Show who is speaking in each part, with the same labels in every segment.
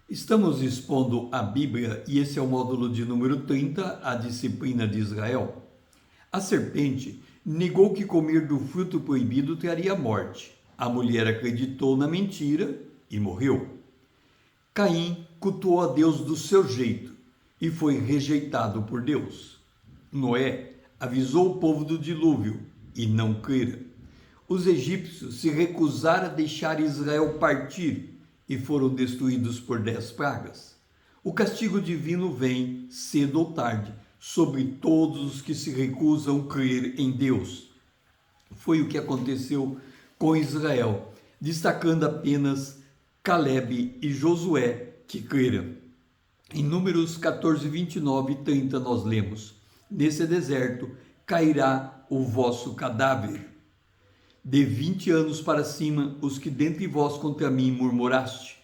Speaker 1: Estamos expondo a Bíblia e esse é o módulo de número 30, a disciplina de Israel. A serpente negou que comer do fruto proibido traria morte. A mulher acreditou na mentira e morreu. Caim cultuou a Deus do seu jeito e foi rejeitado por Deus. Noé avisou o povo do dilúvio e não creram. Os egípcios se recusaram a deixar Israel partir e foram destruídos por 10 pragas. O castigo divino vem, cedo ou tarde, sobre todos os que se recusam a crer em Deus. Foi o que aconteceu com Israel, destacando apenas Caleb e Josué que creram. Em Números 14, 29 e 30 nós lemos: Nesse deserto cairá o vosso cadáver. De 20 anos para cima, os que dentre vós contra mim murmuraste,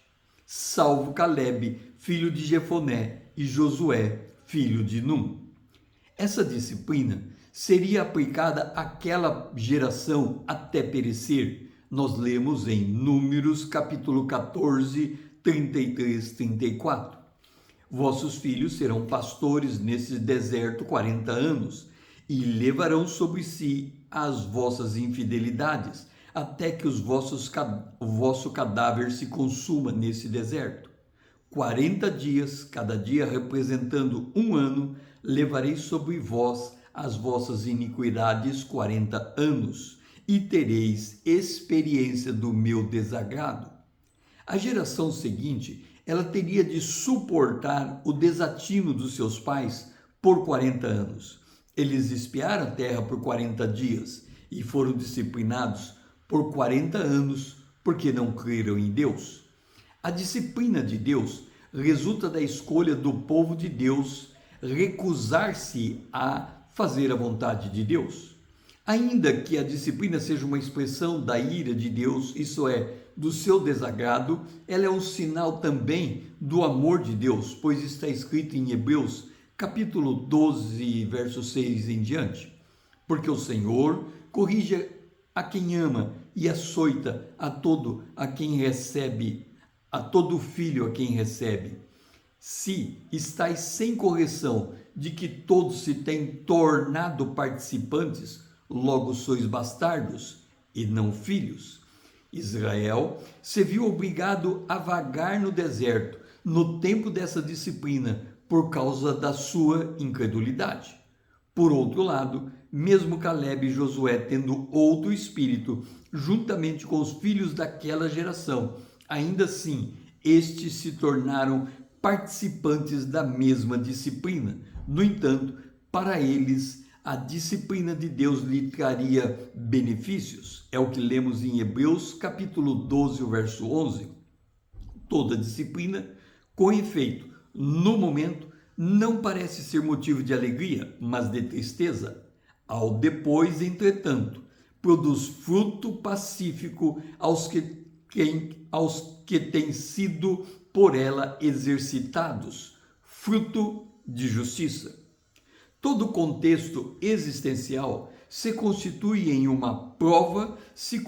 Speaker 1: salvo Caleb, filho de Jefoné, e Josué, filho de Num. Essa disciplina seria aplicada àquela geração até perecer. Nós lemos em Números capítulo 14, 33, 34. Vossos filhos serão pastores nesse deserto 40 anos, e levarão sobre si as vossas infidelidades, até que o vosso cadáver se consuma nesse deserto. 40 dias, cada dia representando um ano, levarei sobre vós as vossas iniquidades 40 anos, e tereis experiência do meu desagrado. A geração seguinte, ela teria de suportar o desatino dos seus pais por 40 anos. Eles espiaram a terra por 40 dias e foram disciplinados por 40 anos porque não creram em Deus. A disciplina de Deus resulta da escolha do povo de Deus recusar-se a fazer a vontade de Deus. Ainda que a disciplina seja uma expressão da ira de Deus, isso é, do seu desagrado, ela é um sinal também do amor de Deus, pois está escrito em Hebreus capítulo 12, verso 6 em diante. Porque o Senhor corrige a quem ama e açoita a todo filho a quem recebe. Se estáis sem correção de que todos se têm tornado participantes, logo sois bastardos e não filhos. Israel se viu obrigado a vagar no deserto no tempo dessa disciplina por causa da sua incredulidade. Por outro lado, mesmo Caleb e Josué tendo outro espírito, juntamente com os filhos daquela geração, ainda assim, estes se tornaram participantes da mesma disciplina. No entanto, para eles, a disciplina de Deus lhe traria benefícios. É o que lemos em Hebreus capítulo 12, verso 11. Toda disciplina, com efeito, no momento, não parece ser motivo de alegria, mas de tristeza. Ao depois, entretanto, produz fruto pacífico aos que têm sido por ela exercitados, fruto de justiça. Todo contexto existencial se constitui em uma prova se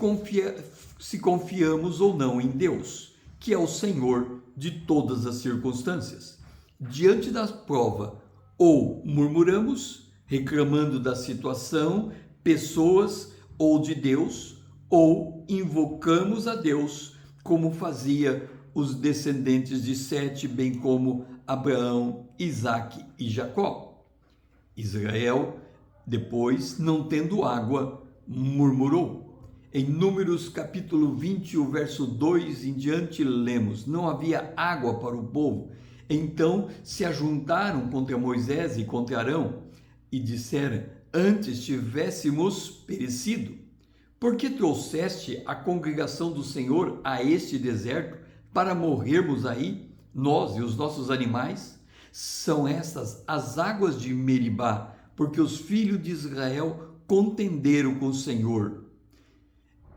Speaker 1: confiamos ou não em Deus, que é o Senhor de todas as circunstâncias. Diante da prova, ou murmuramos, reclamando da situação, pessoas ou de Deus, ou invocamos a Deus, como fazia os descendentes de Sete, bem como Abraão, Isaque e Jacó. Israel, depois, não tendo água, murmurou. Em Números capítulo 20, o verso 2 em diante, lemos: Não havia água para o povo. Então se ajuntaram contra Moisés e contra Arão e disseram: Antes tivéssemos perecido. Por que trouxeste a congregação do Senhor a este deserto para morrermos aí, nós e os nossos animais? São estas as águas de Meribá, porque os filhos de Israel contenderam com o Senhor.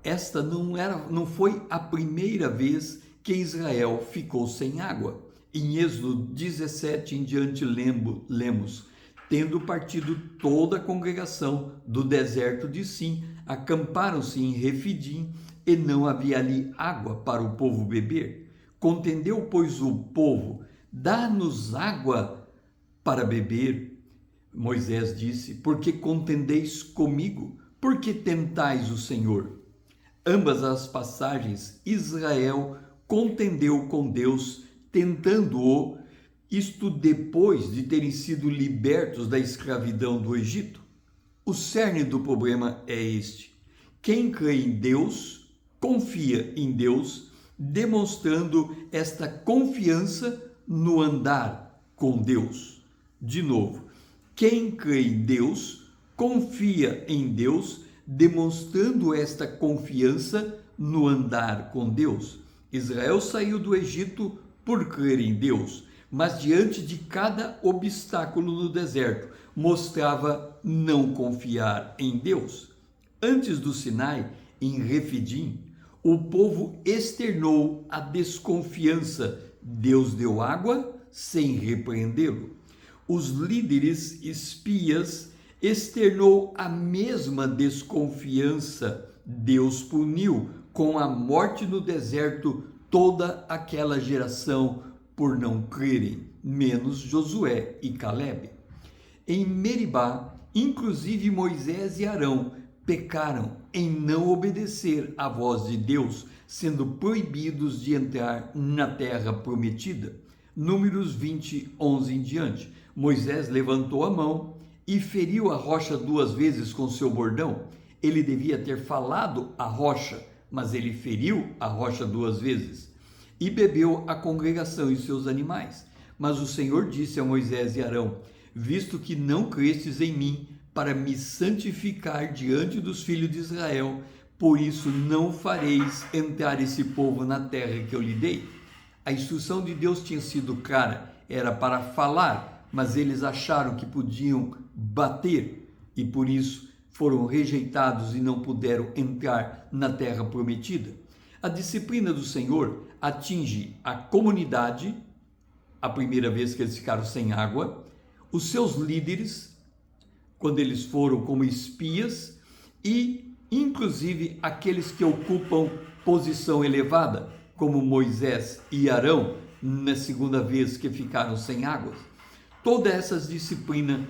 Speaker 1: Esta não foi a primeira vez que Israel ficou sem água. Em Êxodo 17 em diante lemos: Tendo partido toda a congregação do deserto de Sim, acamparam-se em Refidim, e não havia ali água para o povo beber. Contendeu, pois, o povo: dá-nos água para beber. Moisés disse: porque contendeis comigo? Porque tentais o Senhor? Ambas as passagens, Israel contendeu com Deus, tentando-o, isto depois de terem sido libertos da escravidão do Egito. O cerne do problema é este: quem crê em Deus, confia em Deus, demonstrando esta confiança no andar com Deus. De novo, quem crê em Deus, confia em Deus, demonstrando esta confiança no andar com Deus. Israel saiu do Egito por crer em Deus, mas diante de cada obstáculo no deserto, mostrava não confiar em Deus. Antes do Sinai, em Refidim, o povo externou a desconfiança. Deus deu água sem repreendê-lo. Os líderes espias externou a mesma desconfiança. Deus puniu com a morte no deserto toda aquela geração por não crerem, menos Josué e Calebe. Em Meribá, inclusive Moisés e Arão pecaram em não obedecer à voz de Deus, sendo proibidos de entrar na terra prometida. Números 20, 11 em diante. Moisés levantou a mão e feriu a rocha 2 vezes com seu bordão. Ele devia ter falado a rocha, mas ele feriu a rocha 2 vezes. E bebeu a congregação e seus animais. Mas o Senhor disse a Moisés e Arão: visto que não crestes em mim para me santificar diante dos filhos de Israel, por isso não fareis entrar esse povo na terra que eu lhe dei. A instrução de Deus tinha sido clara, era para falar, mas eles acharam que podiam bater e por isso foram rejeitados e não puderam entrar na terra prometida. A disciplina do Senhor atinge a comunidade, a primeira vez que eles ficaram sem água, os seus líderes, quando eles foram como espias, e inclusive aqueles que ocupam posição elevada, como Moisés e Arão, na segunda vez que ficaram sem águas. Toda essa disciplina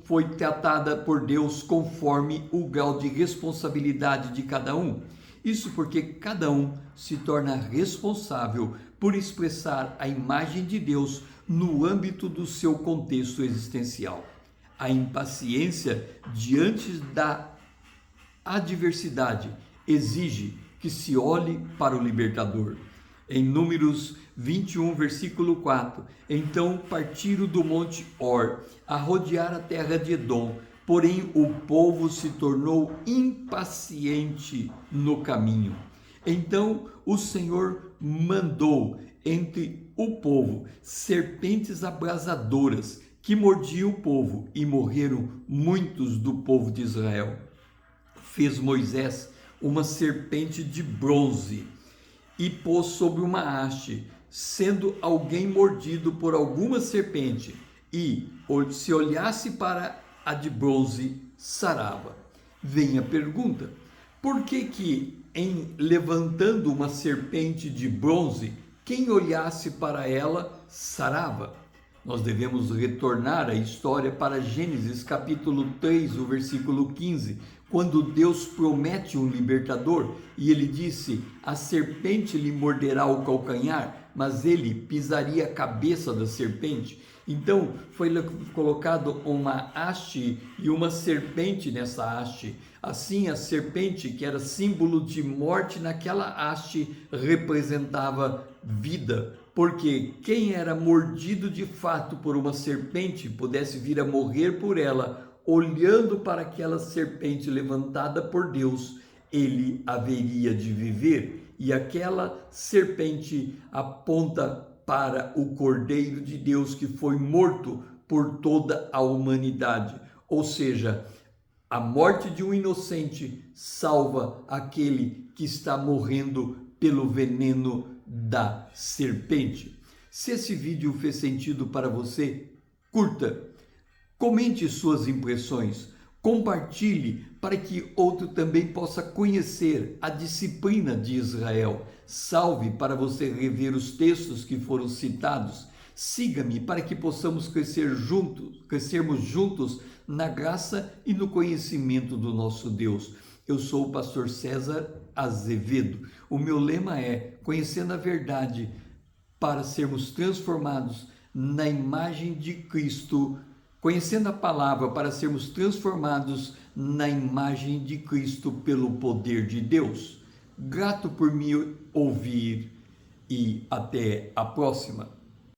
Speaker 1: foi tratada por Deus conforme o grau de responsabilidade de cada um. Isso porque cada um se torna responsável por expressar a imagem de Deus no âmbito do seu contexto existencial. A impaciência diante da adversidade exige que se olhe para o libertador. Em Números 21, versículo 4, então partiram do monte Or, a rodear a terra de Edom, porém o povo se tornou impaciente no caminho. Então o Senhor mandou entre o povo serpentes abrasadoras que mordiam o povo e morreram muitos do povo de Israel. Fez Moisés uma serpente de bronze e pôs sobre uma haste, sendo alguém mordido por alguma serpente, e se olhasse para a de bronze, sarava. Vem a pergunta: por que em levantando uma serpente de bronze, quem olhasse para ela sarava? Nós devemos retornar a história para Gênesis capítulo 3, o versículo 15, quando Deus promete um libertador e ele disse: a serpente lhe morderá o calcanhar, mas ele pisaria a cabeça da serpente. Então foi colocado uma haste e uma serpente nessa haste. Assim, a serpente, que era símbolo de morte naquela haste, representava vida, porque quem era mordido de fato por uma serpente pudesse vir a morrer por ela, olhando para aquela serpente levantada por Deus, ele haveria de viver. E aquela serpente aponta para o Cordeiro de Deus que foi morto por toda a humanidade. Ou seja, a morte de um inocente salva aquele que está morrendo pelo veneno da serpente. Se esse vídeo fez sentido para você, curta, comente suas impressões, compartilhe para que outro também possa conhecer a disciplina de Israel. salve para você rever os textos que foram citados. Siga-me para que possamos crescermos juntos na graça e no conhecimento do nosso Deus. Eu sou o pastor César Azevedo. O meu lema é conhecendo a verdade para sermos transformados na imagem de Cristo, conhecendo a palavra para sermos transformados na imagem de Cristo pelo poder de Deus. Grato por me ouvir e até a próxima.